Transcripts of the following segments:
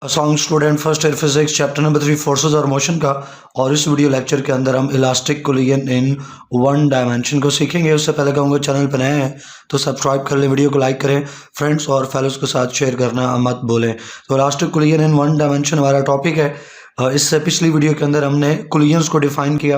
असॉन्ग student first year physics chapter number 3 forces और motion का। और इस वीडियो लेक्चर के अंदर हम elastic collision in one dimension को सीखेंगे। उससे पहले कहूँगा चैनल पर नए हैं तो सब्सक्राइब कर लें, वीडियो को लाइक करें, फ्रेंड्स और फेलोज के साथ शेयर करना मत भूलें। तो elastic collision in one dimension हमारा टॉपिक है। इससे पिछली वीडियो के अंदर हमने कोलिजन्स को डिफाइन किया,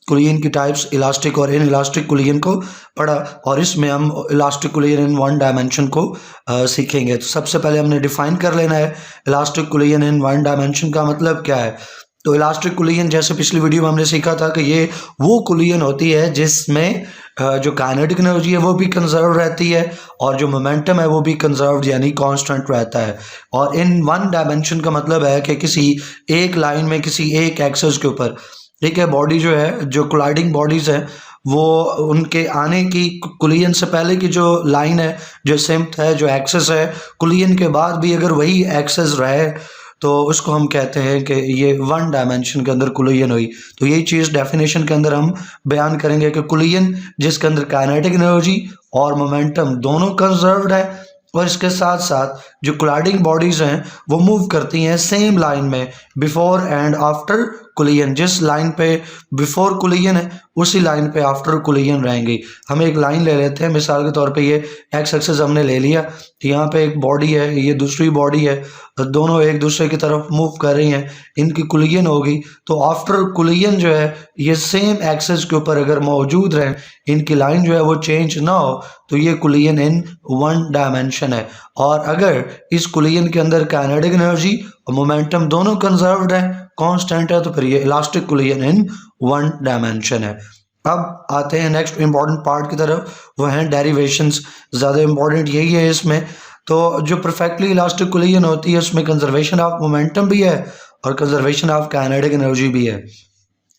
कोलिजन की टाइप्स, इलास्टिक और इन इलास्टिक कोलिजन को पढ़ा, और इसमें हम elastic collision in one dimension को सीखेंगे। तो सबसे पहले हमने डिफाइन कर लेना है elastic collision in one dimension का मतलब क्या है। तो इलास्टिक कोलिजन जैसे पिछली वीडियो में हमने सीखा था कि ये वो कोलिजन होती है जिसमें जो काइनेटिक एनर्जी है वो भी कंजर्व रहती है और जो मोमेंटम है वो भी कंजर्व यानी कांस्टेंट रहता है। और इन वन डायमेंशन का मतलब है कि किसी एक लाइन में, किसी एक एक्सिस के ऊपर, ठीक है, बॉडी जो है, जो कोलाइडिंग बॉडीज हैं, वो उनके आने की कोलिजन से पहले की जो लाइन है, जो सिम्थ है, जो एक्सिस है, कोलिजन के बाद भी अगर वही एक्सिस रहे तो उसको हम कहते हैं कि ये वन डायमेंशन के अंदर कोलिजन हुई। तो यही चीज़ डेफिनेशन के अंदर हम बयान करेंगे कि कोलिजन जिसके अंदर काइनेटिक एनर्जी और मोमेंटम दोनों कंजर्व्ड है, और इसके साथ साथ जो कोलाइडिंग बॉडीज़ हैं वो मूव करती हैं सेम लाइन में बिफोर एंड आफ्टर कोलिजन। जिस लाइन पे बिफोर कोलिजन है उसी लाइन पे आफ्टर कोलिजन रहेंगी। हम एक लाइन ले लेते हैं, मिसाल के तौर पे ये एक्स एक्सिस हमने ले लिया, यहाँ पे एक बॉडी है, ये दूसरी बॉडी है, दोनों एक दूसरे की तरफ मूव कर रही हैं, इनकी कोलिजन होगी। तो आफ्टर कोलिजन जो है ये सेम एक्सिस के ऊपर अगर मौजूद रहें, इनकी लाइन जो है वो चेंज ना हो, तो ये कोलिजन इन वन डायमेंशन है। और अगर इस कोलिजन के अंदर काइनेटिक एनर्जी और मोमेंटम दोनों कंजर्व्ड है, कांस्टेंट है, तो फिर ये elastic collision in one dimension है। अब आते हैं नेक्स्ट इंपॉर्टेंट पार्ट की तरफ, वो हैं डेरिवेशंस। ज़्यादा इंपॉर्टेंट यही है इसमें। तो जो परफेक्टली इलास्टिक कोलिजन होती है उसमें कंजर्वेशन ऑफ मोमेंटम भी है और कंजर्वेशन ऑफ काइनेटिक एनर्जी भी है।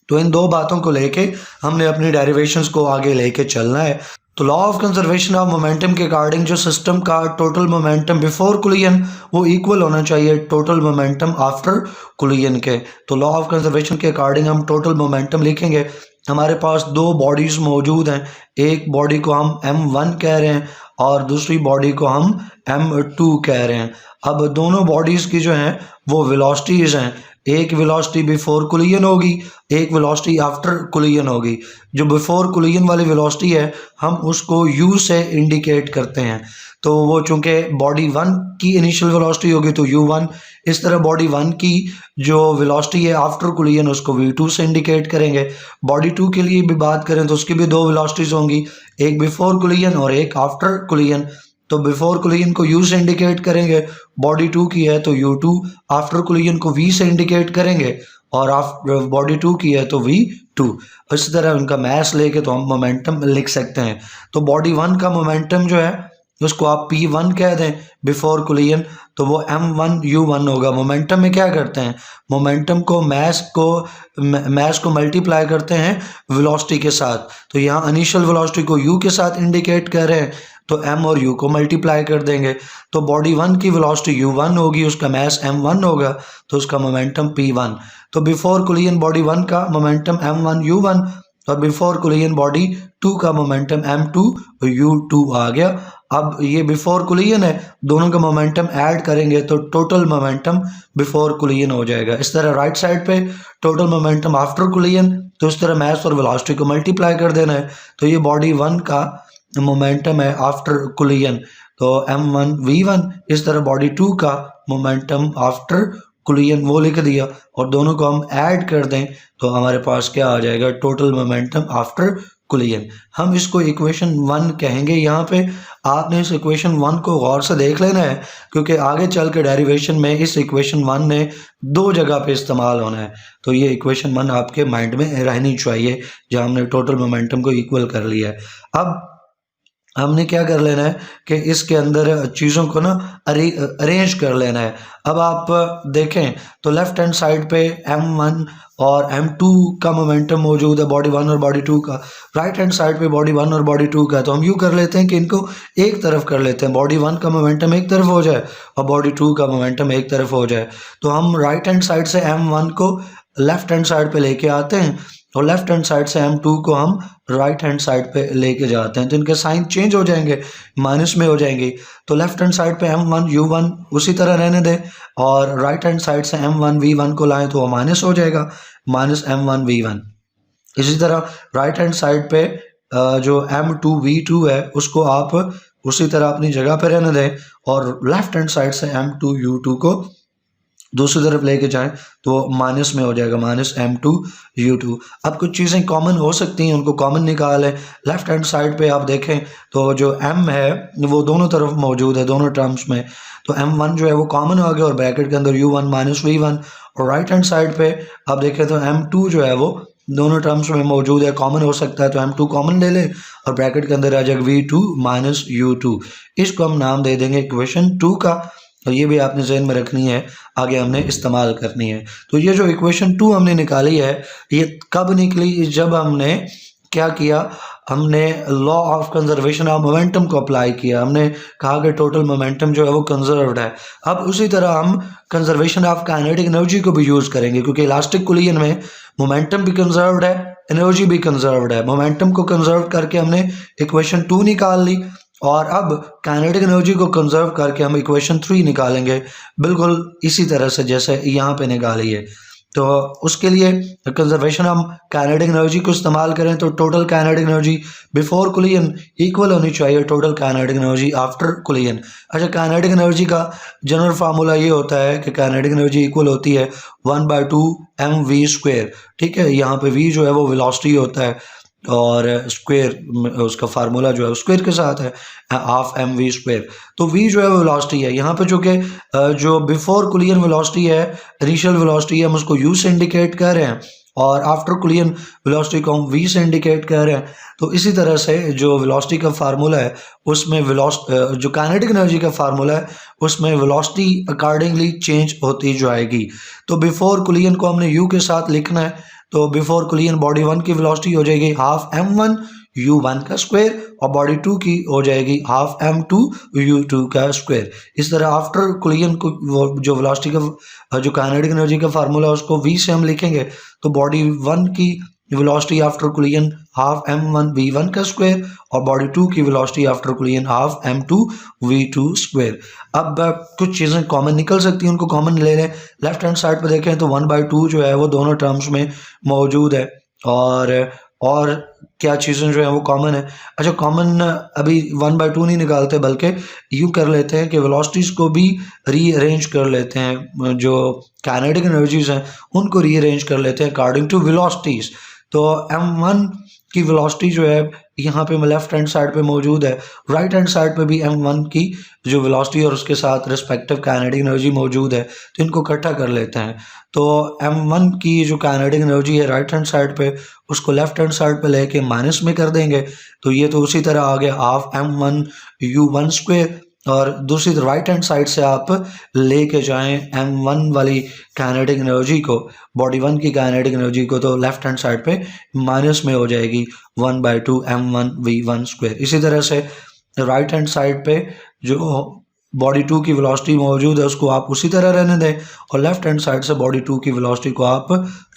तो इन दो बातों को लेके हमने अपनी डेरिवेशंस को आगे लेके चलना है। तो law of conservation of momentum के अकॉर्डिंग जो सिस्टम का टोटल मोमेंटम बिफोर कोलिजन वो इक्वल होना चाहिए टोटल मोमेंटम आफ्टर कोलिजन के। तो लॉ ऑफ कंजर्वेशन के अकॉर्डिंग हम टोटल मोमेंटम लिखेंगे। हमारे पास दो बॉडीज़ मौजूद हैं, एक बॉडी को हम m1 कह रहे हैं और दूसरी बॉडी को हम m2 कह रहे हैं। अब दोनों बॉडीज़ की जो हैं वो वेलोसिटीज़ हैं, एक वेलोसिटी बिफोर कोलिजन होगी, एक वेलोसिटी आफ्टर कोलिजन होगी। जो बिफोर कोलिजन वाली वेलोसिटी है हम उसको u से इंडिकेट करते हैं। तो वो चूंकि बॉडी 1 की इनिशियल वेलोसिटी होगी तो u1, इस तरह बॉडी 1 की जो वेलोसिटी है आफ्टर कोलिजन उसको v2 से इंडिकेट करेंगे। बॉडी 2 के लिए भी बात करें तो उसकी भी दो वेलोसिटीज़ होंगी, एक बिफोर कोलिजन और एक आफ्टर कोलिजन। तो बिफोर कोलिजन को u से इंडिकेट करेंगे, बॉडी 2 की है तो u2, आफ्टर कोलिजन को v से इंडिकेट करेंगे और आफ्टर बॉडी 2 की है तो v2। इसी तरह उनका मैस लेके तो हम मोमेंटम लिख सकते हैं। तो बॉडी 1 का मोमेंटम जो है उसको आप p1 कह दें बिफोर कोलिजन, तो वो m1 u1 होगा। मोमेंटम में क्या करते हैं, मोमेंटम को मैस को मल्टीप्लाई करते हैं वेलोसिटी के साथ। तो यहाँ इनिशियल वेलोसिटी को u के साथ इंडिकेट कर रहे हैं तो m और u को मल्टीप्लाई कर देंगे। तो बॉडी 1 की वेलोसिटी u1 होगी, उसका मैस m1 होगा, तो उसका मोमेंटम p1। तो बिफोर कोलिजन बॉडी 1 का मोमेंटम m1 u1 और बिफोर कोलिजन बॉडी 2 का मोमेंटम m2 u2 आ गया। अब ये बिफोर कोलिजन है, दोनों का मोमेंटम ऐड करेंगे तो टोटल मोमेंटम बिफोर कोलिजन हो जाएगा। इस तरह राइट साइड पे टोटल मोमेंटम आफ्टर कोलिजन, तो इस तरह मैस और वेलोसिटी को मल्टीप्लाई कर देना है। तो ये बॉडी 1 का मोमेंटम है आफ्टर कोलिजन, तो m1 v1। इस तरह बॉडी 2 का मोमेंटम आफ्टर कोलिजन वो लिख दिया, और दोनों को हम ऐड कर दें तो हमारे पास क्या आ जाएगा, टोटल मोमेंटम आफ्टर कोलिजन। हम इसको इक्वेशन 1 कहेंगे। यहाँ पे आपने इस इक्वेशन 1 को गौर से देख लेना है, क्योंकि आगे चल के डेरिवेशन में इस इक्वेशन 1 ने दो जगह पे इस्तेमाल होना है। तो ये इक्वेशन 1 आपके माइंड में रहनी चाहिए जहाँ हमने टोटल मोमेंटम को इक्वल कर लिया है। अब हमने क्या कर लेना है कि इसके अंदर चीज़ों को ना अरेंज कर लेना है। अब आप देखें तो लेफ्ट हैंड साइड पे m1 और m2 का मोमेंटम मौजूद है, बॉडी 1 और बॉडी 2 का। राइट हैंड साइड पे बॉडी 1 और बॉडी 2 का। तो हम यूँ कर लेते हैं कि इनको एक तरफ कर लेते हैं, बॉडी 1 का मोमेंटम एक तरफ हो जाए और बॉडी 2 का मोमेंटम एक तरफ हो जाए। तो हम राइट हैंड साइड से m1 को लेफ्ट हैंड साइड पे लेके आते हैं और लेफ्ट हैंड साइड से m2 को हम राइट हैंड साइड पे लेके जाते हैं तो इनके साइन चेंज हो जाएंगे, माइनस में हो जाएंगे। तो लेफ्ट हैंड साइड पे m1 u1 उसी तरह रहने दें और राइट हैंड साइड से m1 v1 को लाएं तो वो माइनस हो जाएगा, माइनस m1 v1। इसी तरह राइट हैंड साइड पे जो m2 v2 है उसको आप उसी तरह अपनी जगह पे रहने दें और लेफ्ट हैंड साइड से m2 u2 को दूसरी तरफ लेके जाएं तो माइनस में हो जाएगा, माइनस m2 u2। अब कुछ चीज़ें कॉमन हो सकती हैं, उनको कॉमन निकालें। लेफ्ट हैंड साइड पे आप देखें तो जो m है वो दोनों तरफ मौजूद है, दोनों टर्म्स में। तो m1 जो है वो कॉमन हो गया और ब्रैकेट के अंदर u1 माइनस v1। और राइट हैंड साइड पे आप देखें तो m2 जो है वो दोनों टर्म्स में मौजूद है, कॉमन हो सकता है तो m2 कॉमन ले लें और ब्रैकेट के अंदर आ जाएगा v2 माइनस u2। इसको हम नाम दे देंगे इक्वेशन 2 का। तो ये भी आपने जहन में रखनी है, आगे हमने इस्तेमाल करनी है। तो ये जो इक्वेशन 2 हमने निकाली है ये कब निकली, जब हमने क्या किया, हमने law of conservation of momentum को अप्लाई किया। हमने कहा कि टोटल मोमेंटम जो है वो कंजर्व्ड है। अब उसी तरह हम कंजर्वेशन ऑफ काइनेटिक एनर्जी को भी यूज़ करेंगे क्योंकि इलास्टिक कोलिजन में मोमेंटम भी कंजर्व्ड है, एनर्जी भी कंजर्व्ड है। मोमेंटम को कंजर्व करके हमने इक्वेशन 2 निकाल ली और अब काइनेटिक एनर्जी को कंजर्व करके हम इक्वेशन 3 निकालेंगे, बिल्कुल इसी तरह से जैसे यहाँ पे निकाली है। तो उसके लिए कंजर्वेशन हम काइनेटिक एनर्जी को इस्तेमाल करें तो total kinetic energy before collision equal होनी चाहिए total kinetic energy after collision. अच्छा, काइनेटिक एनर्जी का जनरल फार्मूला ये होता है कि काइनेटिक एनर्जी इक्वल होती है 1/2 mv²। ठीक है, यहाँ पे v जो है वो वेलोसिटी होता है और स्क्वायर उसका फार्मूला जो है स्क्वायर के साथ है, हाफ mv²। तो v जो है वो वेलोसिटी है। यहाँ पे चूँकि जो बिफोर कोलिजन वेलोसिटी है, इनिशियल वेलोसिटी है, हम उसको u से इंडिकेट कर रहे हैं और आफ्टर कोलिजन वेलोसिटी को हम v से इंडिकेट कर रहे हैं। तो इसी तरह से जो वेलोसिटी का फार्मूला है उसमें जो काइनेटिक एनर्जी का फार्मूला है उसमें वेलोसिटी अकॉर्डिंगली चेंज होती जाएगी। तो बिफोर कोलिजन को हमने u के साथ लिखना है। तो बिफोर कोलिजन बॉडी 1 की वेलोसिटी हो जाएगी हाफ m1 u1 का स्क्वायर और बॉडी 2 की हो जाएगी हाफ m2 u2 का स्क्वायर। इस तरह आफ्टर कोलिजन को जो वेलोसिटी का जो काइनेटिक एनर्जी का फार्मूला है उसको v से हम लिखेंगे तो बॉडी 1 की velocity after collision half m1 v1 का स्क्वायर और बॉडी 2 की velocity after collision half m2 v2 square. अब कुछ चीज़ें कॉमन निकल सकती हैं, उनको कॉमन ले लें। लेफ्ट हैंड साइड पे देखें तो 1/2 जो है वो दोनों टर्म्स में मौजूद है और क्या चीज़ें जो है वो कॉमन है। अच्छा, कॉमन अभी 1/2 नहीं निकालते बल्कि यूँ कर लेते हैं कि वेलोसिटीज़ को भी रीअरेंज कर लेते हैं, जो काइनेटिक एनर्जीज़ हैं उनको रीअरेंज कर लेते हैं अकॉर्डिंग टू वेलोसिटीज़। तो m1 की वेलोसिटी जो है यहाँ पे लेफ्ट हैंड साइड पे मौजूद है, राइट हैंड साइड पे भी m1 की जो वेलोसिटी और उसके साथ रिस्पेक्टिव काइनेटिक एनर्जी मौजूद है, तो इनको इकट्ठा कर लेते हैं। तो m1 की जो काइनेटिक एनर्जी है राइट हैंड साइड पे उसको लेफ्ट हैंड साइड पे लेके माइनस में कर देंगे तो ये तो उसी तरह आ गया हाफ m1 u1 स्क्वायर। और दूसरी राइट हैंड साइड से आप लेके जाएं m1 वाली काइनेटिक एनर्जी को, बॉडी 1 की काइनेटिक एनर्जी को, तो लेफ्ट हैंड साइड पे माइनस में हो जाएगी 1/2 m1 v1 स्क्वायर। इसी तरह से राइट हैंड साइड पे जो बॉडी 2 की वेलोसिटी मौजूद है उसको आप उसी तरह रहने दें और लेफ्ट हैंड साइड से बॉडी 2 की वेलोसिटी को आप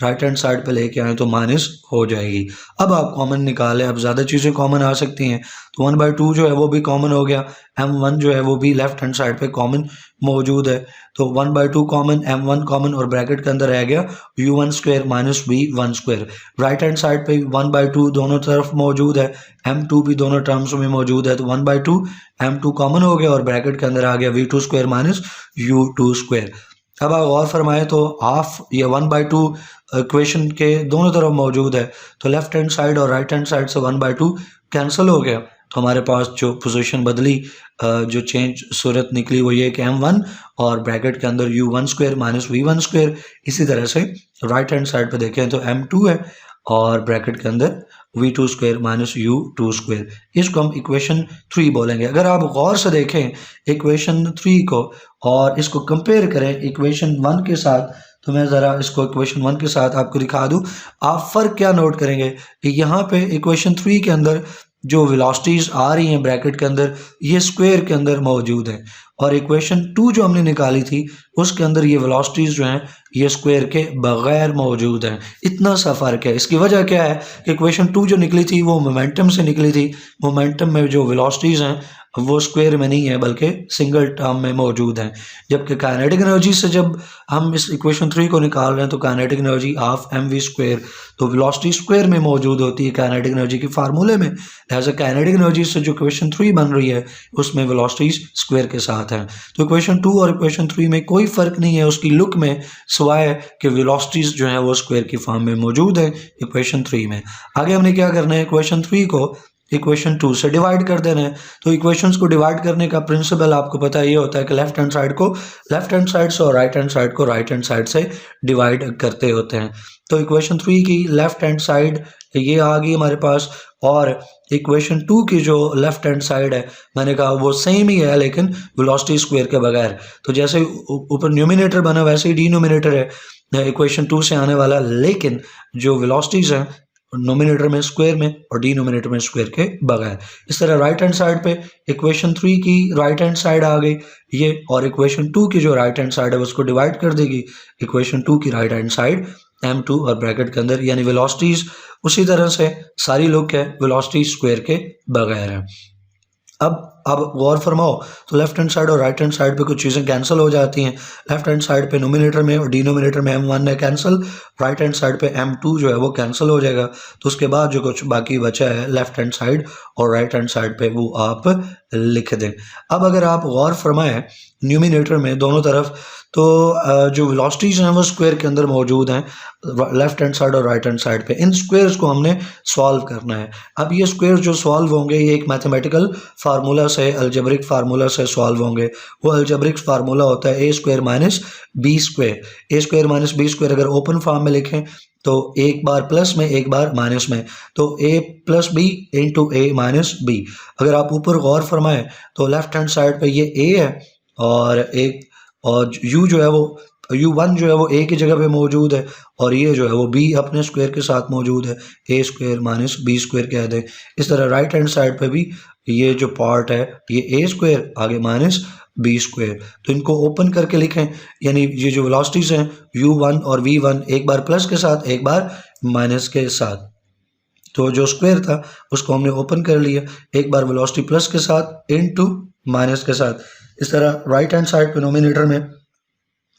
राइट हैंड साइड पे लेके आएँ तो माइनस हो जाएगी। अब आप कॉमन निकालें, अब ज़्यादा चीज़ें कॉमन आ सकती हैं। तो 1/2 जो है वो भी कॉमन हो गया, m1 जो है वो भी लेफ्ट हैंड साइड पे कॉमन मौजूद है। तो 1/2 कॉमन, m1 कॉमन और ब्रैकेट के अंदर रह गया u1 square minus v1 square. Right hand side पे 1/2 दोनों तरफ मौजूद है, m2 भी दोनों टर्म्स में मौजूद है। तो 1/2 m2 कॉमन हो गया और ब्रैकेट के अंदर आ गया v2 square minus u2 square. अब आप गौर फरमाएं तो हाफ या 1/2 इक्वेशन के दोनों तरफ मौजूद है तो लेफ्ट हैंड साइड और राइट हैंड साइड से 1/2 कैंसिल हो गया। तो हमारे पास जो पोजीशन बदली, जो चेंज सूरत निकली वो ये कि m1 और ब्रैकेट के अंदर u1 square minus v1 square. इसी तरह से राइट हैंड साइड पे देखें तो m2 है और ब्रैकेट के अंदर v2 square minus u2 square. इसको हम इक्वेशन 3 बोलेंगे। अगर आप गौर से देखें इक्वेशन 3 को और इसको कंपेयर करें इक्वेशन 1 के साथ, तो मैं ज़रा इसको इक्वेशन 1 के साथ आपको दिखा दूं। आप फ़र्क क्या नोट करेंगे कि यहाँ पे इक्वेशन 3 के अंदर जो वेलोसिटीज़ आ रही हैं ब्रैकेट के अंदर ये स्क्वायर के अंदर मौजूद है और इक्वेशन 2 जो हमने निकाली थी उसके अंदर ये वेलोसिटीज़ जो हैं ये स्क्वायर के बगैर मौजूद हैं। इतना सा फ़र्क है। इसकी वजह क्या है कि इक्वेशन 2 जो निकली थी वो मोमेंटम से निकली थी। मोमेंटम में जो वेलोसिटीज़ हैं वो स्क्वायर में नहीं है बल्कि सिंगल टर्म में मौजूद हैं। जबकि काइनेटिक एनर्जी से जब हम इस इक्वेशन 3 को निकाल रहे हैं तो काइनेटिक एनर्जी हाफ mv², तो वेलोसिटी स्क्वायर में मौजूद होती है काइनेटिक एनर्जी के फार्मूले में। लिहाजा काइनेटिक एनर्जी से जो इक्वेशन 3 बन रही है उसमें वेलोसिटीज स्क्वायर के साथ हैं। तो इक्वेशन 2 और इक्वेशन 3 में कोई फ़र्क नहीं है उसकी लुक में, सिवाय कि वेलोसिटीज जो है वो स्क्वायर की फॉर्म में मौजूद है इक्वेशन 3 में। आगे हमने क्या करना है, इक्वेशन 3 को इक्वेशन 2 से डिवाइड कर देना है। तो इक्वेशंस को डिवाइड करने का प्रिंसिपल आपको पता ये होता है कि लेफ्ट हैंड साइड को लेफ्ट हैंड साइड से और राइट हैंड साइड को राइट हैंड साइड से डिवाइड करते होते हैं। तो इक्वेशन 3 की लेफ्ट हैंड साइड ये आ गई हमारे पास, और इक्वेशन 2 की जो लेफ्ट हैंड साइड है मैंने कहा वो सेम ही है लेकिन वेलोसिटी स्क्वायर के बगैर। तो जैसे ऊपर न्यूमिनेटर बना वैसे ही डिनोमिनेटर है इक्वेशन 2 से आने वाला, लेकिन जो वेलोसिटीज हैं नोमिनेटर में स्क्वायर में और डिनोमिनेटर में स्क्वायर के बगैर। इस तरह राइट हैंड साइड पे इक्वेशन 3 की राइट हैंड साइड आ गई ये, और इक्वेशन 2 की जो राइट हैंड साइड है उसको डिवाइड कर देगी इक्वेशन 2 की राइट हैंड साइड m2 और ब्रैकेट के अंदर, यानी वेलोसिटीज उसी तरह से सारी लुक है वेलोसिटी स्क्वायर के बगैर है। अब गौर फरमाओ, तो लेफ्ट हैंड साइड और राइट हैंड साइड पे कुछ चीज़ें कैंसिल हो जाती हैं। लेफ्ट हैंड साइड पे नोमिनेटर में और डिनोमिनेटर में m1 है कैंसिल, राइट हैंड साइड पे m2 जो है वो कैंसिल हो जाएगा। तो उसके बाद जो कुछ बाकी बचा है लेफ्ट हैंड साइड और राइट हैंड साइड पे वो आप लिख दें। अब अगर आप गौर फरमाएं न्यूमिनेटर में दोनों तरफ, तो जो वेलोसिटीज हैं वो स्क्वायर के अंदर मौजूद हैं लेफ्ट हैंड साइड और राइट हैंड साइड पे। इन स्क्वायर्स को हमने सॉल्व करना है। अब ये स्क्वायर जो सॉल्व होंगे ये एक मैथमेटिकल फार्मूला से, अलजेब्रिक फार्मूला से सॉल्व होंगे। वो अलजेब्रिक फार्मूला होता है a² minus b²। a² minus b² अगर ओपन फॉर्म में लिखें तो एक बार प्लस में एक बार माइनस में, तो a plus B into a minus B. अगर आप ऊपर गौर फरमाएं तो लेफ्ट हैंड साइड पे ये a है और u जो है वो u1 जो है वो a की जगह पे मौजूद है, और ये जो है वो b अपने स्क्वायर के साथ मौजूद है, a² माइनस b² कह दें। इस तरह राइट हैंड साइड पे भी ये जो पार्ट है ये a² आगे माइनस b²। तो इनको ओपन करके लिखें, यानी ये जो वेलोसिटीज हैं u1 और v1 एक बार प्लस के साथ एक बार माइनस के साथ। तो जो स्क्वायर था उसको हमने ओपन कर लिया, एक बार वेलोसिटी प्लस के साथ इनटू माइनस के साथ। इस तरह राइट हैंड साइड पे नोमिनेटर में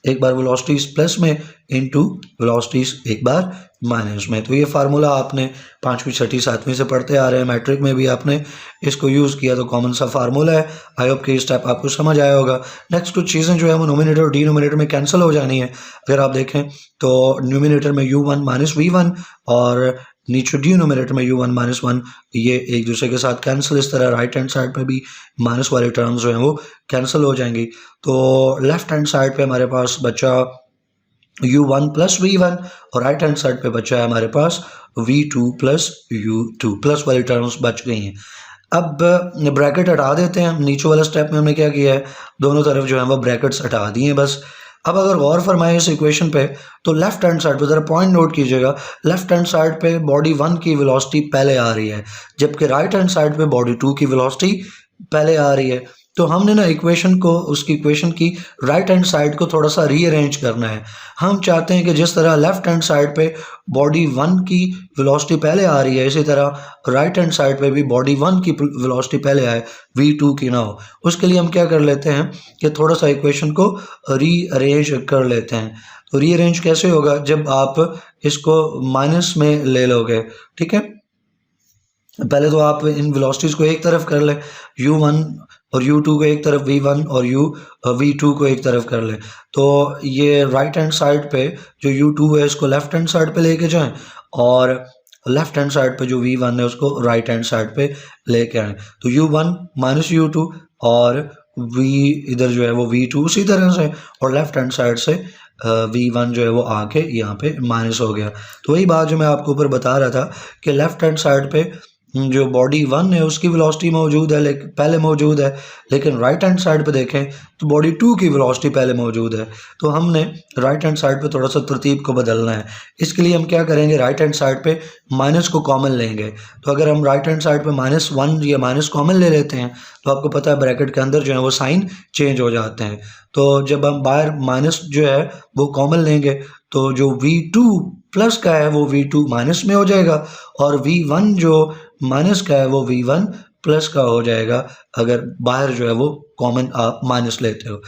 एक बार वेलोसिटीज प्लस में इंटू वेलोसिटीज एक बार माइनस में। तो ये फार्मूला आपने 5वीं 6वीं 7वीं से पढ़ते आ रहे हैं, मैट्रिक में भी आपने इसको यूज़ किया, तो कॉमन सा फार्मूला है। आई होप कि ये स्टेप आपको समझ आया होगा। नेक्स्ट कुछ चीज़ें जो है वो नोमिनेटर और डिनोमिनेटर में कैंसिल हो जानी है। अगर आप देखें तो न्यूमिनेटर में u1 माइनस v1 और नीचे डिनोमिनेटर में u1 माइनस 1 ये एक दूसरे के साथ कैंसिल। इस तरह राइट हैंड साइड पे भी माइनस वाले टर्म्स जो हैं वो कैंसिल हो जाएंगी। तो लेफ्ट हैंड साइड पे हमारे पास बचा u1 प्लस v1 और राइट हैंड साइड पे बचा है हमारे पास v2 प्लस u2, प्लस वाली टर्म्स बच गई हैं। अब ब्रैकेट हटा देते हैं। नीचे वाला स्टेप में हमने क्या किया है, दोनों तरफ जो है वो ब्रैकेट्स हटा दिए हैं बस। अब अगर गौर फरमाएं इस इक्वेशन पे तो लेफ्ट हैंड साइड पे ज़रा पॉइंट नोट कीजिएगा, लेफ्ट हैंड साइड पे बॉडी 1 की वेलोसिटी पहले आ रही है, जबकि राइट हैंड साइड पे बॉडी 2 की वेलोसिटी पहले आ रही है। तो हमने ना इक्वेशन को, उसकी इक्वेशन की राइट हैंड साइड को थोड़ा सा रीअरेंज करना है। हम चाहते हैं कि जिस तरह लेफ्ट हैंड साइड पे बॉडी 1 की वेलोसिटी पहले आ रही है, इसी तरह राइट हैंड साइड पे भी बॉडी 1 की वेलोसिटी पहले आए, v2 की ना हो। उसके लिए हम क्या कर लेते हैं कि थोड़ा सा इक्वेशन को रीअरेंज कर लेते हैं। तो रीअरेंज कैसे होगा, जब आप इसको माइनस में ले लोगे, ठीक है। पहले तो आप इन वेलोसिटीज को एक तरफ कर लें, u1 और u2 को एक तरफ, v1 और v2 को एक तरफ कर लें। तो ये राइट हैंड साइड पे जो u2 है इसको लेफ्ट हैंड साइड पे लेके जाएं, और लेफ्ट हैंड साइड पे जो v1 है उसको राइट हैंड साइड पे लेके आएँ। तो u1 माइनस u2 और v इधर जो है वो v2 उसी तरह से, और लेफ्ट हैंड साइड से v1 जो है वो आके यहाँ पे माइनस हो गया। तो वही बात जो मैं आपको ऊपर बता रहा था कि लेफ्ट हैंड साइड पे जो बॉडी वन है उसकी वेलोसिटी मौजूद है, लेकिन पहले मौजूद है, लेकिन राइट हैंड साइड पे देखें तो बॉडी टू की वेलोसिटी पहले मौजूद है। तो हमने राइट हैंड साइड पे थोड़ा सा तरतीब को बदलना है। इसके लिए हम क्या करेंगे, राइट हैंड साइड पे माइनस को कॉमन लेंगे। तो अगर हम राइट हैंड साइड पे -1 या माइनस कॉमन ले लेते हैं तो आपको पता है ब्रैकेट के अंदर जो है वो साइन चेंज हो जाते हैं। तो जब हम बाहर माइनस जो है वो कॉमन लेंगे तो जो V2 प्लस का है वो V2 माइनस में हो जाएगा, और V1 जो माइनस का है वो V1 प्लस का हो जाएगा अगर बाहर जो है वो कॉमन आप माइनस लेते हो।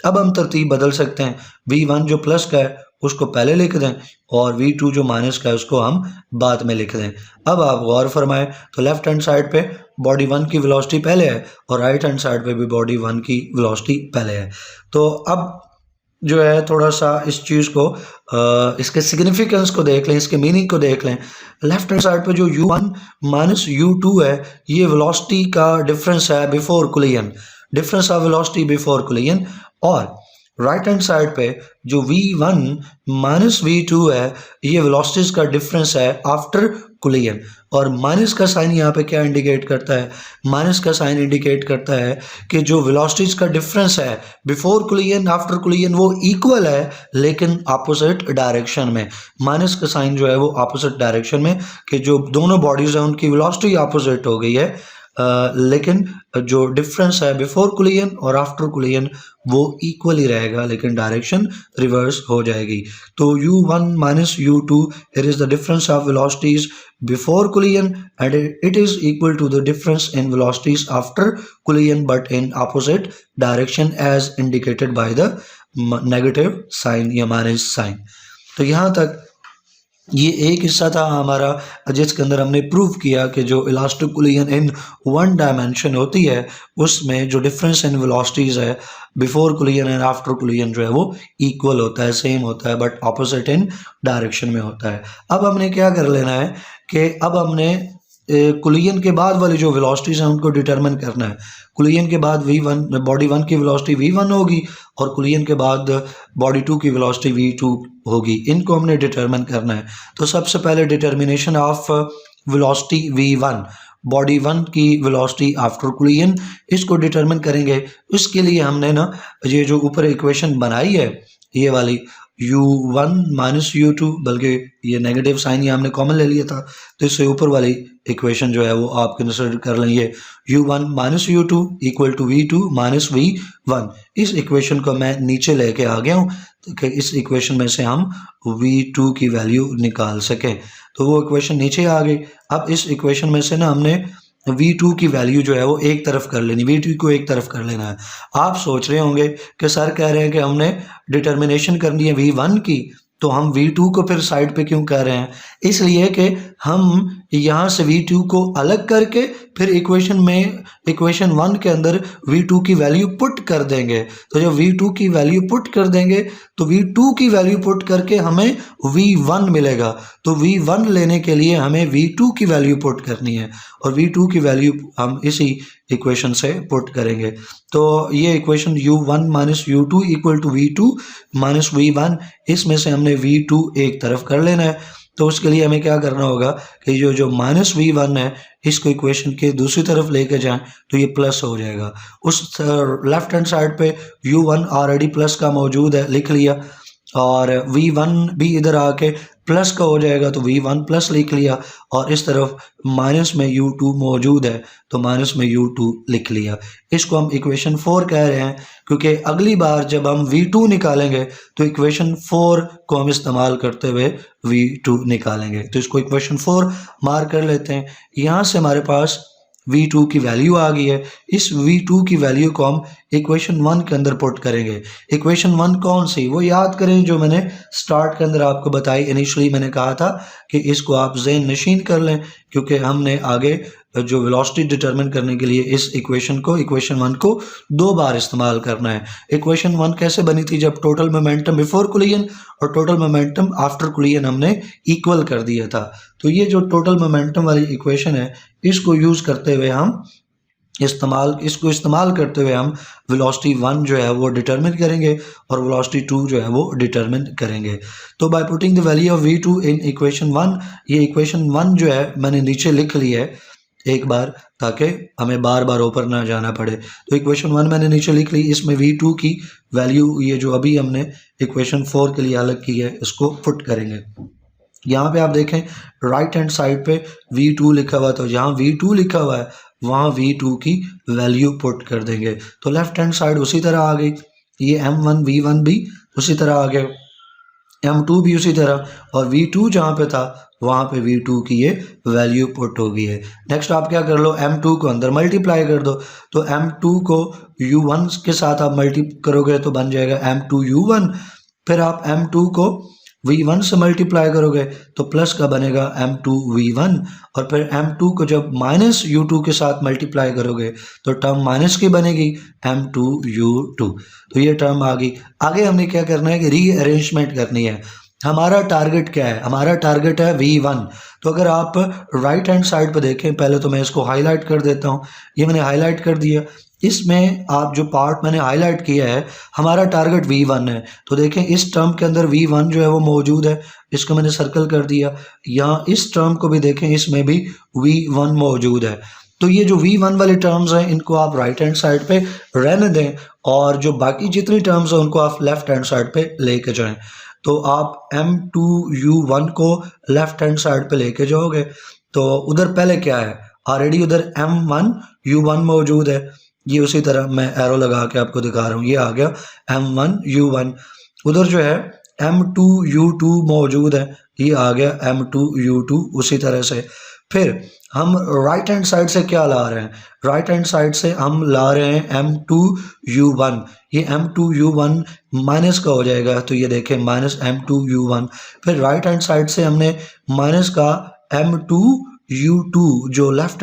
अब हम तरतीब बदल सकते हैं, V1 जो प्लस का है उसको पहले लिख दें और V2 जो माइनस का है उसको हम बाद में लिख दें। अब आप गौर फरमाएं तो लेफ्ट हैंड साइड पे बॉडी वन की वेलोसिटी पहले है और राइट हैंड साइड पे भी बॉडी वन की वेलोसिटी पहले है। तो अब जो है थोड़ा सा इस चीज़ को इसके सिग्निफिकेंस को देख लें, इसके मीनिंग को देख लें। लेफ्ट हैंड साइड पे जो U1 माइनस U2 है ये वेलोसिटी का डिफरेंस है before collision, difference of velocity before collision. और राइट हैंड साइड पे जो V1 माइनस V2 है ये वेलोसिटीज का डिफरेंस है आफ्टर कोलिजन। और माइनस का साइन यहाँ पे क्या इंडिकेट करता है, माइनस का साइन इंडिकेट करता है कि जो वेलोसिटीज का डिफरेंस है बिफोर कोलिजन आफ्टर कोलिजन वो इक्वल है लेकिन अपोजिट डायरेक्शन में। माइनस का साइन जो है वो अपोजिट डायरेक्शन में, कि जो दोनों बॉडीज हैं उनकी वेलोसिटी अपोजिट हो गई है, लेकिन जो डिफरेंस है बिफोर कोलिजन और आफ्टर कोलिजन वो इक्वल ही रहेगा लेकिन डायरेक्शन रिवर्स हो जाएगी। तो U1 minus U2 it is the difference of velocities before collision and it is equal to the difference in velocities after collision but in opposite direction as indicated by the negative sign या minus sign. तो यहाँ तक ये एक हिस्सा था हमारा जिसके अंदर हमने प्रूव किया कि जो elastic collision in one dimension होती है उसमें जो डिफरेंस इन वेलोसिटीज़ है before collision and after collision जो है वो इक्वल होता है, सेम होता है, बट ऑपोजिट इन डायरेक्शन में होता है। अब हमने क्या कर लेना है कि अब हमने कोलिजन के बाद वाली जो वेलोसिटीज़ हैं उनको डिटरमिन करना है। कोलिजन के बाद V1 बॉडी वन की वेलोसिटी V1 होगी और कोलिजन के बाद बॉडी टू की वेलोसिटी V2 होगी, इनको हमने डिटरमिन करना है। तो सबसे पहले determination of velocity V1 body one की वेलोसिटी आफ्टर कोलिजन, इसको डिटरमिन करेंगे। इसके लिए हमने ना ये जो ऊपर इक्वेशन बनाई है ये वाली U1 माइनस U2, बल्कि ये नेगेटिव साइन ये हमने कॉमन ले लिया था तो इससे ऊपर वाली इक्वेशन जो है वो आप कंसिडर कर लेंगे U1 minus U2 equal to V2 minus V1। इस इक्वेशन को मैं नीचे लेके आ गया हूँ कि इस इक्वेशन में से हम V2 की वैल्यू निकाल सकें। तो वो इक्वेशन नीचे आ गई। अब इस इक्वेशन में से ना हमने V2 की वैल्यू जो है वो एक तरफ कर लेनी, V2 को एक तरफ कर लेना है। आप सोच रहे होंगे कि सर कह रहे हैं कि हमने डिटर्मिनेशन करनी है V1 की, तो हम V2 को फिर साइड पे क्यों कर रहे हैं? इसलिए कि हम यहाँ से V2 को अलग करके फिर इक्वेशन 1 के अंदर V2 की वैल्यू पुट कर देंगे। तो जब V2 की वैल्यू पुट कर देंगे तो V2 की वैल्यू पुट करके हमें V1 मिलेगा। तो V1 लेने के लिए हमें V2 की वैल्यू पुट करनी है और V2 की वैल्यू हम इसी इक्वेशन से पुट करेंगे। तो ये equation U1 minus U2 equal to V2 minus V1, इसमें से हमने V2 एक तरफ कर लेना है। तो उसके लिए हमें क्या करना होगा कि जो माइनस V1 है इसको इक्वेशन के दूसरी तरफ लेके जाएं तो ये प्लस हो जाएगा। उस लेफ्ट हैंड साइड पे U1 ऑलरेडी प्लस का मौजूद है, लिख लिया, और V1 भी इधर आके प्लस का हो जाएगा तो V1 प्लस लिख लिया, और इस तरफ माइनस में U2 मौजूद है तो माइनस में U2 लिख लिया। इसको हम इक्वेशन 4 कह रहे हैं क्योंकि अगली बार जब हम V2 निकालेंगे तो इक्वेशन 4 को हम इस्तेमाल करते हुए V2 निकालेंगे। तो इसको इक्वेशन 4 मार्क कर लेते हैं। यहाँ से हमारे पास V2 की वैल्यू आ गई है। इस V2 की वैल्यू को हम इक्वेशन 1 के अंदर पुट करेंगे। इक्वेशन 1 कौन सी, वो याद करें जो मैंने स्टार्ट के अंदर आपको बताई। इनिशियली मैंने कहा था कि इसको आप ज़हन नशीन कर लें क्योंकि हमने आगे जो वेलोसिटी डिटरमिन करने के लिए इस इक्वेशन 1 को 2 बार इस्तेमाल करना है। इक्वेशन 1 कैसे बनी थी, जब टोटल मोमेंटम बिफोर कोलिजन और टोटल मोमेंटम आफ्टर कोलिजन हमने इक्वल कर दिया था। तो ये जो टोटल मोमेंटम वाली इक्वेशन है इसको यूज़ करते हुए हम इस्तेमाल करते हुए हम वेलोसिटी 1 जो है वो डिटरमिन करेंगे और वेलोसिटी 2 जो है वो डिटरमिन करेंगे। तो by putting the value of V2 in equation 1, ये इक्वेशन 1 जो है मैंने नीचे लिख ली है। एक बार, ताकि हमें बार बार ऊपर ना जाना पड़े। तो इक्वेशन 1 मैंने नीचे लिख ली, इसमें V2 की वैल्यू ये जो अभी हमने इक्वेशन 4 के लिए अलग की है इसको पुट करेंगे। यहाँ पे आप देखें राइट हैंड साइड पे V2 लिखा हुआ, तो जहाँ V2 लिखा हुआ है वहाँ V2 की वैल्यू पुट कर देंगे। तो लेफ्ट हैंड साइड उसी तरह आ गई, ये M1 V1 भी उसी तरह आ गया, M2 भी उसी तरह, और V2 जहाँ पे था वहाँ पे V2 की ये वैल्यू पुट हो गई है। नेक्स्ट आप क्या कर लो, M2 को अंदर मल्टीप्लाई कर दो, तो M2 को U1 के साथ आप मल्टी करोगे तो बन जाएगा M2 U1, फिर आप M2 को V1 से मल्टीप्लाई करोगे तो प्लस का बनेगा M2 V1, और फिर M2 को जब माइनस U2 के साथ मल्टीप्लाई करोगे तो टर्म माइनस की बनेगी M2 U2। तो ये टर्म आ गई। आगे हमने क्या करना है कि रीअरेंजमेंट करनी है। हमारा टारगेट क्या है, हमारा टारगेट है V1। तो अगर आप राइट हैंड साइड पर देखें, पहले तो मैं इसको हाईलाइट कर देता हूँ, ये मैंने हाईलाइट कर दिया। इसमें आप जो पार्ट मैंने हाईलाइट किया है हमारा टारगेट V1 है। तो देखें इस टर्म के अंदर V1 जो है वो मौजूद है, इसको मैंने सर्कल कर दिया। यहाँ इस टर्म को भी देखें, इसमें भी V1 मौजूद है। तो ये जो V1 वाले टर्म्स हैं इनको आप राइट हैंड साइड पे रहने दें, और जो बाकी जितनी टर्म्स हैं उनको आप लेफ्ट हैंड साइड पे लेके जाएं। तो आप M2U1 को लेफ्ट हैंड साइड पे लेके जाओगे तो उधर पहले क्या है, ऑलरेडी उधर M1U1 मौजूद है। ये उसी तरह मैं एरो लगा के आपको दिखा रहा हूँ, ये आ गया M1U1। उधर जो है M2U2 मौजूद है, ये आ गया M2U2 उसी तरह से। फिर हम राइट हैंड साइड से क्या ला रहे हैं, राइट हैंड साइड से हम ला रहे हैं M2U1। ये M2U1 माइनस का हो जाएगा, तो ये देखें माइनस M2U1। फिर राइट हैंड साइड से हमने माइनस का M2U2 जो राइट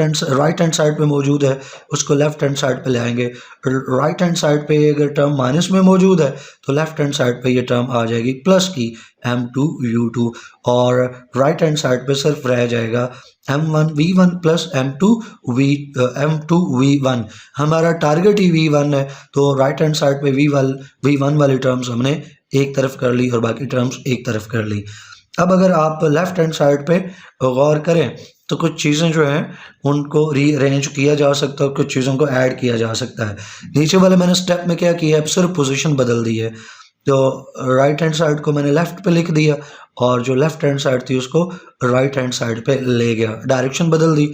हैंड साइड पे मौजूद है उसको लेफ्ट हैंड साइड पे ले आएंगे। राइट हैंड साइड पे अगर टर्म माइनस में मौजूद है तो लेफ्ट हैंड साइड पे ये टर्म आ जाएगी प्लस की M2U2, और राइट हैंड साइड पे सिर्फ रह जाएगा M1V1 प्लस M2V1। हमारा टारगेट ही V1 है, तो राइट हैंड साइड पे V1 वाली टर्म्स हमने एक तरफ कर ली और बाकी टर्म्स एक तरफ कर ली। अब अगर आप लेफ्ट हैंड साइड पे गौर करें तो कुछ चीज़ें जो हैं उनको रीअरेंज किया जा सकता है और कुछ चीज़ों को ऐड किया जा सकता है। नीचे वाले मैंने स्टेप में क्या किया है, सिर्फ पोजीशन बदल दी है। तो राइट हैंड साइड को मैंने लेफ्ट पे लिख दिया और जो लेफ्ट हैंड साइड थी उसको राइट हैंड साइड पे ले गया, डायरेक्शन बदल दी।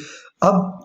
अब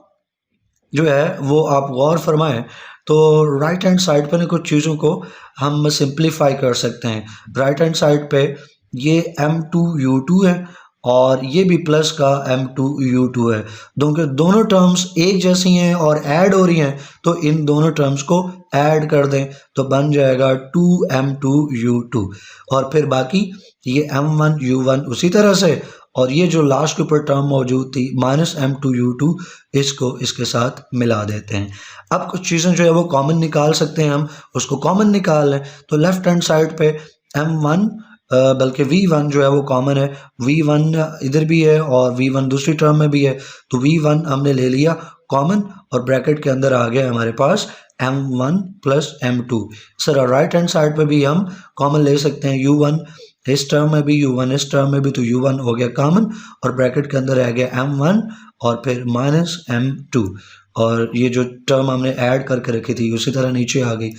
जो है वो आप गौर फरमाएं तो राइट हैंड साइड पे ना कुछ चीज़ों को हम सिंप्लीफाई कर सकते हैं। राइट हैंड साइड पे ये M2U2 है और ये भी प्लस का M2U2 है, दोनों टर्म्स एक जैसी हैं और ऐड हो रही हैं, तो इन दोनों टर्म्स को ऐड कर दें तो बन जाएगा 2M2U2। और फिर बाकी ये M1U1 उसी तरह से, और ये जो लास्ट के ऊपर टर्म मौजूद थी माइनस M2U2 इसको इसके साथ मिला देते हैं। अब कुछ चीज़ें जो है वो कॉमन निकाल सकते हैं, हम उसको कॉमन निकाल लें। तो लेफ्ट हैंड साइड पे M1 बल्कि V1 जो है वो कॉमन है, V1 इधर भी है और V1 दूसरी टर्म में भी है, तो V1 हमने ले लिया कॉमन और ब्रैकेट के अंदर आ गया हमारे पास M1 plus M2। Sir right hand side पे भी हम कॉमन ले सकते हैं, U1 इस टर्म में भी U1 इस टर्म में भी, तो U1 हो गया कॉमन और ब्रैकेट के अंदर आ गया M1 और फिर माइनस M2, और ये जो टर्म हमने ऐड करके रखी थी उसी तरह नीचे आ गई।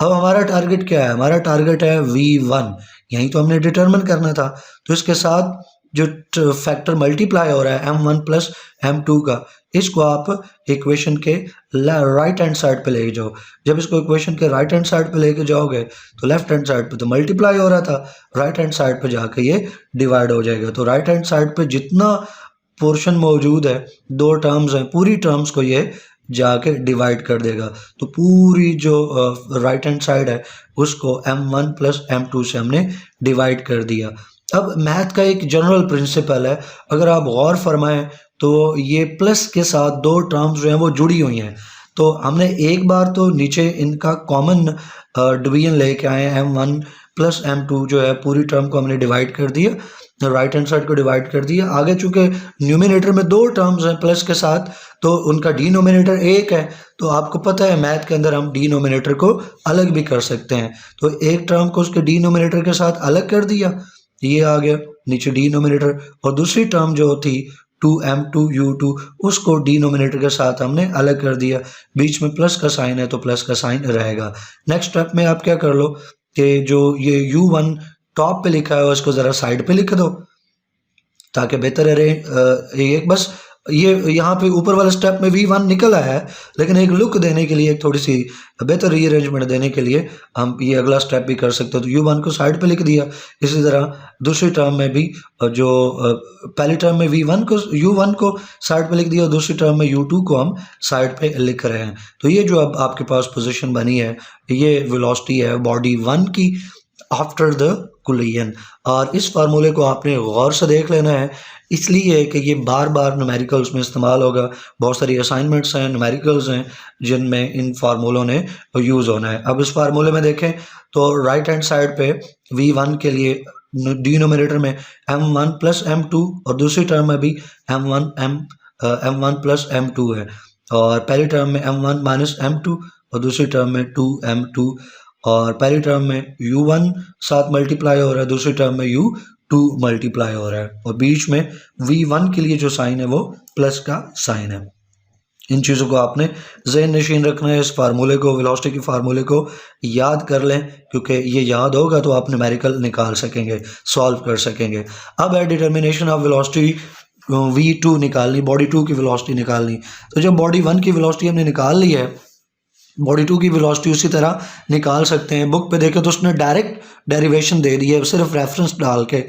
अब हमारा टारगेट क्या है, हमारा टारगेट है V1, यही तो हमने डिटरमिन करना था। तो इसके साथ जो फैक्टर मल्टीप्लाई हो रहा है M1 प्लस M2 का, इसको आप इक्वेशन के राइट हैंड साइड पे ले जाओ। जब इसको इक्वेशन के राइट हैंड साइड पे लेके जाओगे तो लेफ्ट हैंड साइड पे तो मल्टीप्लाई हो रहा था, राइट हैंड साइड पे जाके ये डिवाइड हो जाएगा। तो राइट हैंड साइड पे जितना पोर्शन मौजूद है, दो टर्म्स हैं, पूरी टर्म्स को ये जाके डिवाइड कर देगा। तो पूरी जो राइट हैंड साइड है उसको M1 प्लस M2 से हमने डिवाइड कर दिया। अब मैथ का एक जनरल प्रिंसिपल है, अगर आप गौर फरमाएं तो ये प्लस के साथ दो टर्म्स जो हैं वो जुड़ी हुई हैं। तो हमने एक बार तो नीचे इनका कॉमन डिवीजन लेके आए, M1 प्लस M2 जो है पूरी टर्म को हमने डिवाइड कर दिया, राइट हैंड साइड को डिवाइड कर दिया। आगे चूंकि न्यूमिनेटर में दो टर्म्स हैं प्लस के साथ, तो उनका डिनोमिनेटर एक है, तो आपको पता है मैथ के अंदर हम डिनोमिनेटर को अलग भी कर सकते हैं। तो एक टर्म को उसके डिनोमिनेटर के साथ अलग कर दिया, ये आ गया नीचे डिनोमिनेटर, और दूसरी टर्म जो थी 2m2u2 उसको डिनोमिनेटर के साथ हमने अलग कर दिया, बीच में प्लस का साइन है तो प्लस का साइन रहेगा। नेक्स्ट स्टेप में आप क्या कर लो कि जो ये u1 टॉप पे लिखा है उसको ज़रा साइड पे लिख दो ताकि बेहतर रहे। एक बस ये यहाँ पे ऊपर वाले स्टेप में v1 निकल आया है, लेकिन एक लुक देने के लिए, एक थोड़ी सी बेहतर रीअरेंजमेंट देने के लिए हम ये अगला स्टेप भी कर सकते हो। तो u1 को साइड पे लिख दिया। इसी तरह दूसरी टर्म में भी जो पहली टर्म में v1 को u1 को साइड पे लिख दिया, दूसरी टर्म में u2 को हम साइड पे लिख रहे हैं। तो ये जो अब आपके पास पोजीशन बनी है, ये वेलोसिटी है बॉडी 1 की आफ्टर द कुलियन। और इस फार्मूले को आपने गौर से देख लेना है, इसलिए कि ये बार बार न्यूमेरिकल्स में इस्तेमाल होगा। बहुत सारी असाइनमेंट्स हैं, न्यूमेरिकल्स हैं जिनमें इन फार्मूलों ने यूज़ होना है। अब इस फार्मूले में देखें तो राइट हैंड साइड पे v1 के लिए डिनोमिनेटर में m1 प्लस m2 और दूसरी टर्म में भी m1 प्लस m2 है, और पहली टर्म में m1 माइनस m2 और दूसरी टर्म में 2m2, और पहली टर्म में u1 साथ मल्टीप्लाई हो रहा है, दूसरी टर्म में u2 मल्टीप्लाई हो रहा है, और बीच में v1 के लिए जो साइन है वो प्लस का साइन है। इन चीज़ों को आपने ज़हन नशीन रखना है। इस फार्मूले को, वेलोसिटी के फार्मूले को याद कर लें, क्योंकि ये याद होगा तो आप न्यूमेरिकल निकाल सकेंगे, सॉल्व कर सकेंगे। अब है डिटर्मिनेशन ऑफ वेलोसिटी v2 निकालनी, बॉडी 2 की वेलोसिटी निकालनी। तो जब बॉडी 1 की वेलोसिटी हमने निकाल ली है, बॉडी 2 की वेलोसिटी उसी तरह निकाल सकते हैं। बुक पे देखें तो उसने डायरेक्ट डेरिवेशन दे दी है सिर्फ रेफरेंस डाल के।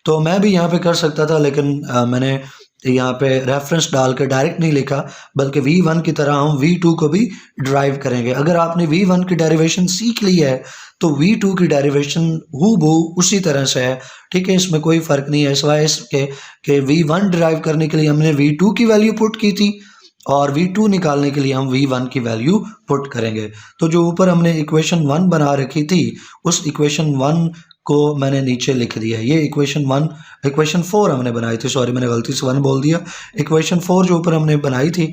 तो मैं भी यहाँ पे कर सकता था, लेकिन मैंने यहाँ पे रेफरेंस डाल के डायरेक्ट नहीं लिखा, बल्कि v1 की तरह हम v2 को भी ड्राइव करेंगे। अगर आपने v1 की डेरिवेशन सीख ली है तो v2 की डेरिवेशन हूबहू उसी तरह से है, ठीक है, इसमें कोई फ़र्क नहीं है, सिवाय इसके कि v1 ड्राइव करने के लिए हमने v2 की वैल्यू पुट की थी और v2 निकालने के लिए हम v1 की वैल्यू पुट करेंगे। तो जो ऊपर हमने इक्वेशन 1 बना रखी थी, उस इक्वेशन 1 को मैंने नीचे लिख दिया। ये इक्वेशन 4 हमने बनाई थी, सॉरी मैंने गलती से 1 बोल दिया। इक्वेशन 4 जो ऊपर हमने बनाई थी,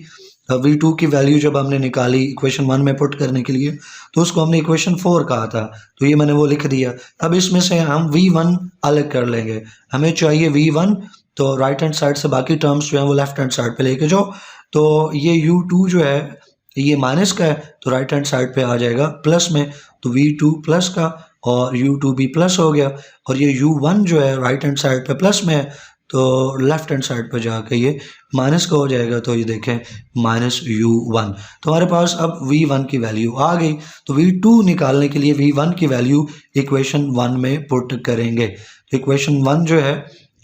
v2 की वैल्यू जब हमने निकाली इक्वेशन 1 में पुट करने के लिए, तो उसको हमने इक्वेशन 4 कहा था, तो ये मैंने वो लिख दिया। अब इसमें से हम v1 अलग कर लेंगे। हमें चाहिए v1, तो राइट हैंड साइड से बाकी टर्म्स जो हैं वो लेफ्ट हैंड साइड पे लेके जाओ। तो ये u2 जो है ये माइनस का है, तो राइट हैंड साइड पे आ जाएगा प्लस में, तो v2 प्लस का और u2 भी प्लस हो गया। और ये u1 जो है राइट हैंड साइड पे प्लस में है, तो लेफ्ट हैंड साइड पे जाके ये माइनस का हो जाएगा। तो ये देखें माइनस u1। तो हमारे पास अब v1 की वैल्यू आ गई। तो v2 निकालने के लिए v1 की वैल्यू इक्वेशन 1 में पुट करेंगे। तो इक्वेशन 1 जो है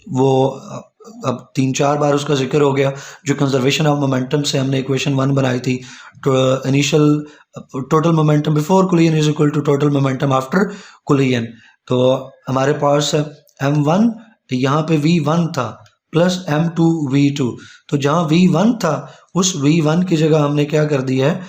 वो अब 3-4 बार उसका जिक्र हो गया। जो कंजर्वेशन ऑफ मोमेंटम से हमने इक्वेशन 1 बनाई थी, initial total momentum before collision is equal to total momentum after collision. तो हमारे पास m1 यहाँ पे v1 था प्लस m2 v2। तो जहाँ v1 था उस v1 की जगह हमने क्या कर दिया है,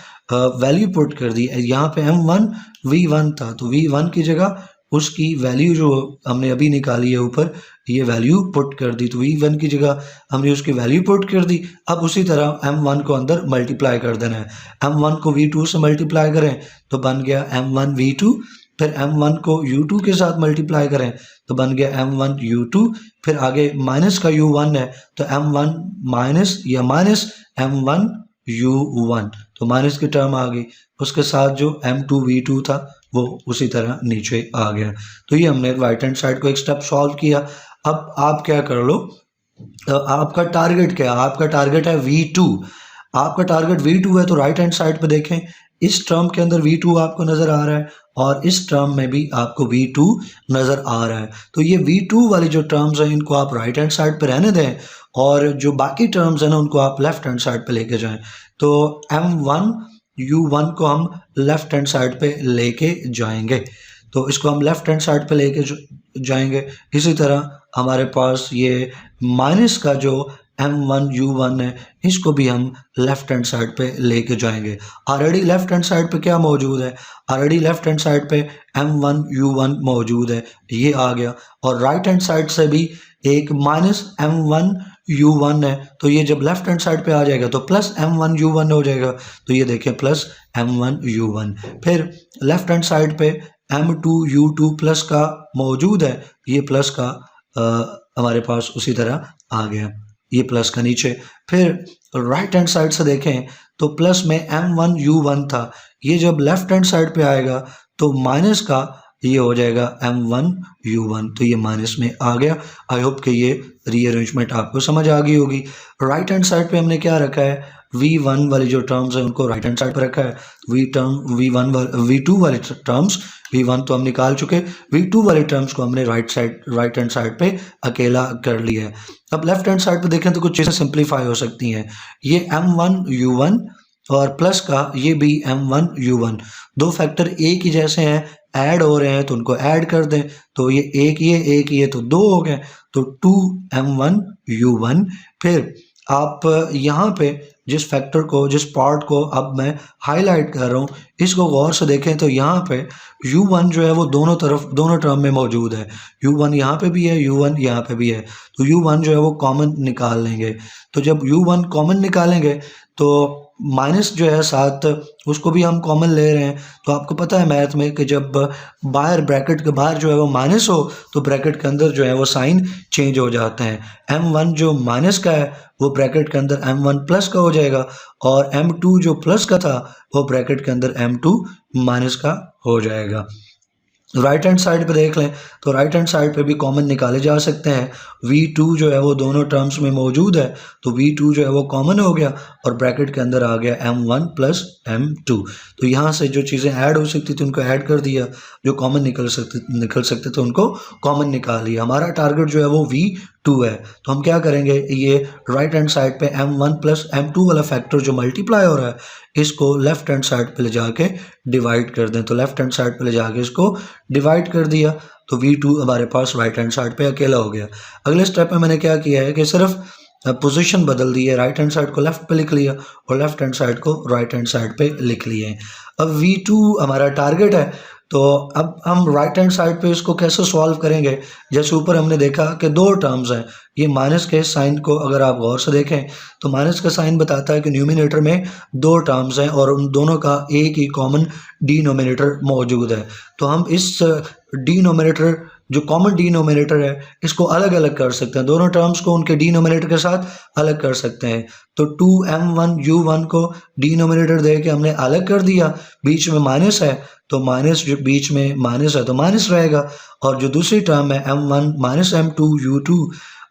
वैल्यू पुट कर दी है। यहाँ पे m1 v1 था, तो v1 की जगह उसकी वैल्यू जो हमने अभी निकाली है ऊपर, ये वैल्यू पुट कर दी। तो v1 की जगह हमने उसकी वैल्यू पुट कर दी। अब उसी तरह m1 को अंदर मल्टीप्लाई कर देना है। m1 को v2 से मल्टीप्लाई करें तो बन गया m1 v2, फिर m1 को u2 के साथ मल्टीप्लाई करें तो बन गया m1 u2, फिर आगे माइनस का u1 है तो m1 माइनस या माइनस m1 u1, तो माइनस की टर्म आ गई। उसके साथ जो m2 v2 था वो उसी तरह नीचे आ गया। तो ये हमने राइट हैंड साइड को एक स्टेप सॉल्व किया। अब आप क्या कर लो, आपका टारगेट क्या है? आपका टारगेट है v2। आपका टारगेट v2 है, तो राइट हैंड साइड पे देखें, इस टर्म के अंदर v2 आपको नज़र आ रहा है और इस टर्म में भी आपको v2 नज़र आ रहा है। तो ये v2 वाली जो टर्म्स हैं इनको आप राइट हैंड साइड पे रहने दें और जो बाकी टर्म्स हैं ना उनको आप लेफ्ट हैंड साइड पे लेके जाएं। तो m1 u1 को हम लेफ्ट हैंड साइड पे लेके जाएंगे, तो इसको हम लेफ्ट हैंड साइड पे लेके जाएंगे। इसी तरह हमारे पास ये माइनस का जो m1 u1 है, इसको भी हम लेफ्ट हैंड साइड पे लेके जाएंगे। ऑलरेडी लेफ्ट हैंड साइड पे क्या मौजूद है, ऑलरेडी लेफ्ट हैंड साइड पे m1 u1 मौजूद है, ये आ गया। और राइट हैंड साइड से भी एक माइनस m1 u1 है, तो ये जब लेफ्ट हैंड साइड पे आ जाएगा तो प्लस m1 u1 हो जाएगा। तो ये देखें प्लस m1 u1। फिर लेफ्ट हैंड साइड पे m2 u2 प्लस का मौजूद है, ये प्लस का हमारे पास उसी तरह आ गया। ये प्लस का नीचे। फिर राइट हैंड साइड से देखें तो प्लस में M1U1 था, ये जब लेफ्ट हैंड साइड पे आएगा तो माइनस का ये हो जाएगा M1U1, तो ये माइनस में आ गया। आई होप कि ये रीअरेंजमेंट आपको समझ आ गई होगी। राइट हैंड साइड पे हमने क्या रखा है, V1 वाली जो टर्म्स है उनको राइट हैंड साइड पर रखा है। V2 वाली टर्म्स, V1 तो हम निकाल चुके, V2 वाली टर्म्स को हमने राइट हैंड साइड पे अकेला कर लिया है। अब लेफ्ट हैंड साइड पे देखें तो कुछ चीज़ें सिंप्लीफाई हो सकती हैं। ये M1U1 और प्लस का ये भी M1U1, दो फैक्टर एक ही जैसे हैं, ऐड हो रहे हैं तो उनको ऐड कर दें, तो ये एक ये तो दो हो गए, तो 2M1U1। फिर आप यहाँ पे जिस फैक्टर को, जिस पार्ट को अब मैं हाईलाइट कर रहा हूँ, इसको गौर से देखें तो यहाँ पे U1 जो है वो दोनों तरफ, दोनों टर्म में मौजूद है। U1 यहाँ पे भी है, U1 यहाँ पे भी है, तो U1 जो है वो कॉमन निकाल लेंगे। तो जब U1 कॉमन निकालेंगे तो माइनस जो है साथ, उसको भी हम कॉमन ले रहे हैं। तो आपको पता है मैथ में कि जब बाहर ब्रैकेट के बाहर जो है वो माइनस हो तो ब्रैकेट के अंदर जो है वो साइन चेंज हो जाते हैं। M1 जो माइनस का है वो ब्रैकेट के अंदर M1 प्लस का हो जाएगा, और M2 जो प्लस का था वो ब्रैकेट के अंदर M2 माइनस का हो जाएगा। राइट हैंड साइड पे देख लें तो राइट हैंड साइड पे भी कॉमन निकाले जा सकते हैं। V2 जो है वो दोनों टर्म्स में मौजूद है, तो V2 जो है वो कॉमन हो गया और ब्रैकेट के अंदर आ गया M1 प्लस M2। तो यहाँ से जो चीज़ें ऐड हो सकती थी उनको ऐड कर दिया, जो कॉमन निकल सकते थे उनको कॉमन निकाल लिया। हमारा टारगेट जो है वो V2 है, तो हम क्या करेंगे, ये राइट हैंड साइड पे M1 प्लस M2 वाला फैक्टर जो मल्टीप्लाई हो रहा है इसको लेफ्ट हैंड साइड पे ले जाके डिवाइड कर दें। तो लेफ्ट हैंड साइड पे ले जाके इसको डिवाइड कर दिया तो V2 हमारे पास राइट हैंड साइड पे अकेला हो गया। अगले स्टेप में मैंने क्या किया है कि सिर्फ पोजीशन बदल दी है, राइट हैंड साइड को लेफ्ट पे लिख लिया और लेफ्ट हैंड साइड को राइट हैंड साइड पे लिख लिए। अब V2 हमारा टारगेट है, तो अब हम राइट हैंड साइड पे इसको कैसे सॉल्व करेंगे। जैसे ऊपर हमने देखा कि दो टर्म्स हैं, ये माइनस के साइन को अगर आप गौर से देखें तो माइनस का साइन बताता है कि न्यूमिनेटर में दो टर्म्स हैं और उन दोनों का एक ही कॉमन डिनोमिनेटर मौजूद है। तो हम इस डिनोमिनेटर, जो कॉमन डिनोमिनेटर है, इसको अलग अलग कर सकते हैं, दोनों टर्म्स को उनके डिनोमिनेटर के साथ अलग कर सकते हैं। तो 2M1U1 को डिनोमिनेटर दे के हमने अलग कर दिया, बीच में माइनस है तो माइनस, जो बीच में माइनस है तो माइनस रहेगा, और जो दूसरी टर्म है M1 माइनस M2U2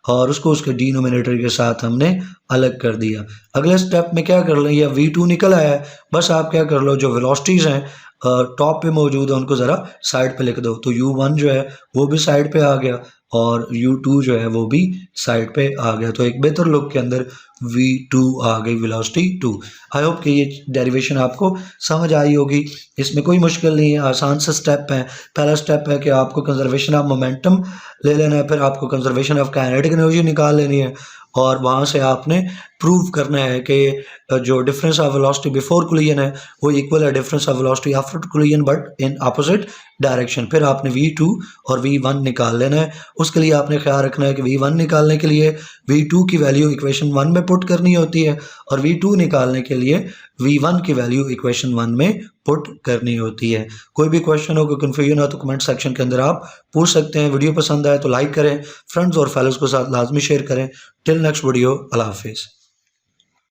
और उसको उसके डिनोमिनेटर के साथ हमने अलग कर दिया। अगले स्टेप में क्या कर लें, या V2 निकल आया है, बस आप क्या कर लो, जो वेलोसिटीज़ हैं टॉप पे मौजूद है उनको ज़रा साइड पे लिख दो। तो U1 जो है वो भी साइड पे आ गया और U2 जो है वो भी साइड पे आ गया, तो एक बेहतर लुक के अंदर V2 आ गई, वेलोसिटी 2। आई होप कि ये डेरिवेशन आपको समझ आई होगी, इसमें कोई मुश्किल नहीं है, आसान सा स्टेप है। पहला स्टेप है कि आपको कंजर्वेशन ऑफ मोमेंटम ले लेना है, फिर आपको कंजर्वेशन ऑफ काइनेटिक एनर्जी निकाल लेनी है और वहाँ से आपने प्रूव करना है कि जो difference of velocity before collision है वो इक्वल है difference of velocity after collision but in opposite direction. फिर आपने V2 और V1 निकाल लेना है। उसके लिए आपने ख्याल रखना है कि V1 निकालने के लिए V2 की वैल्यू इक्वेशन 1 में पुट करनी होती है और V2 निकालने के लिए V1 की वैल्यू इक्वेशन 1 में पुट करनी होती है। कोई भी क्वेश्चन हो, कोई कन्फ्यूजन हो तो कमेंट सेक्शन के अंदर आप पूछ सकते हैं। वीडियो पसंद आए तो लाइक करें, फ्रेंड्स और फैलोज के साथ लाजमी शेयर करें। टिल नेक्स्ट वीडियो, अल्लाह हाफिज़।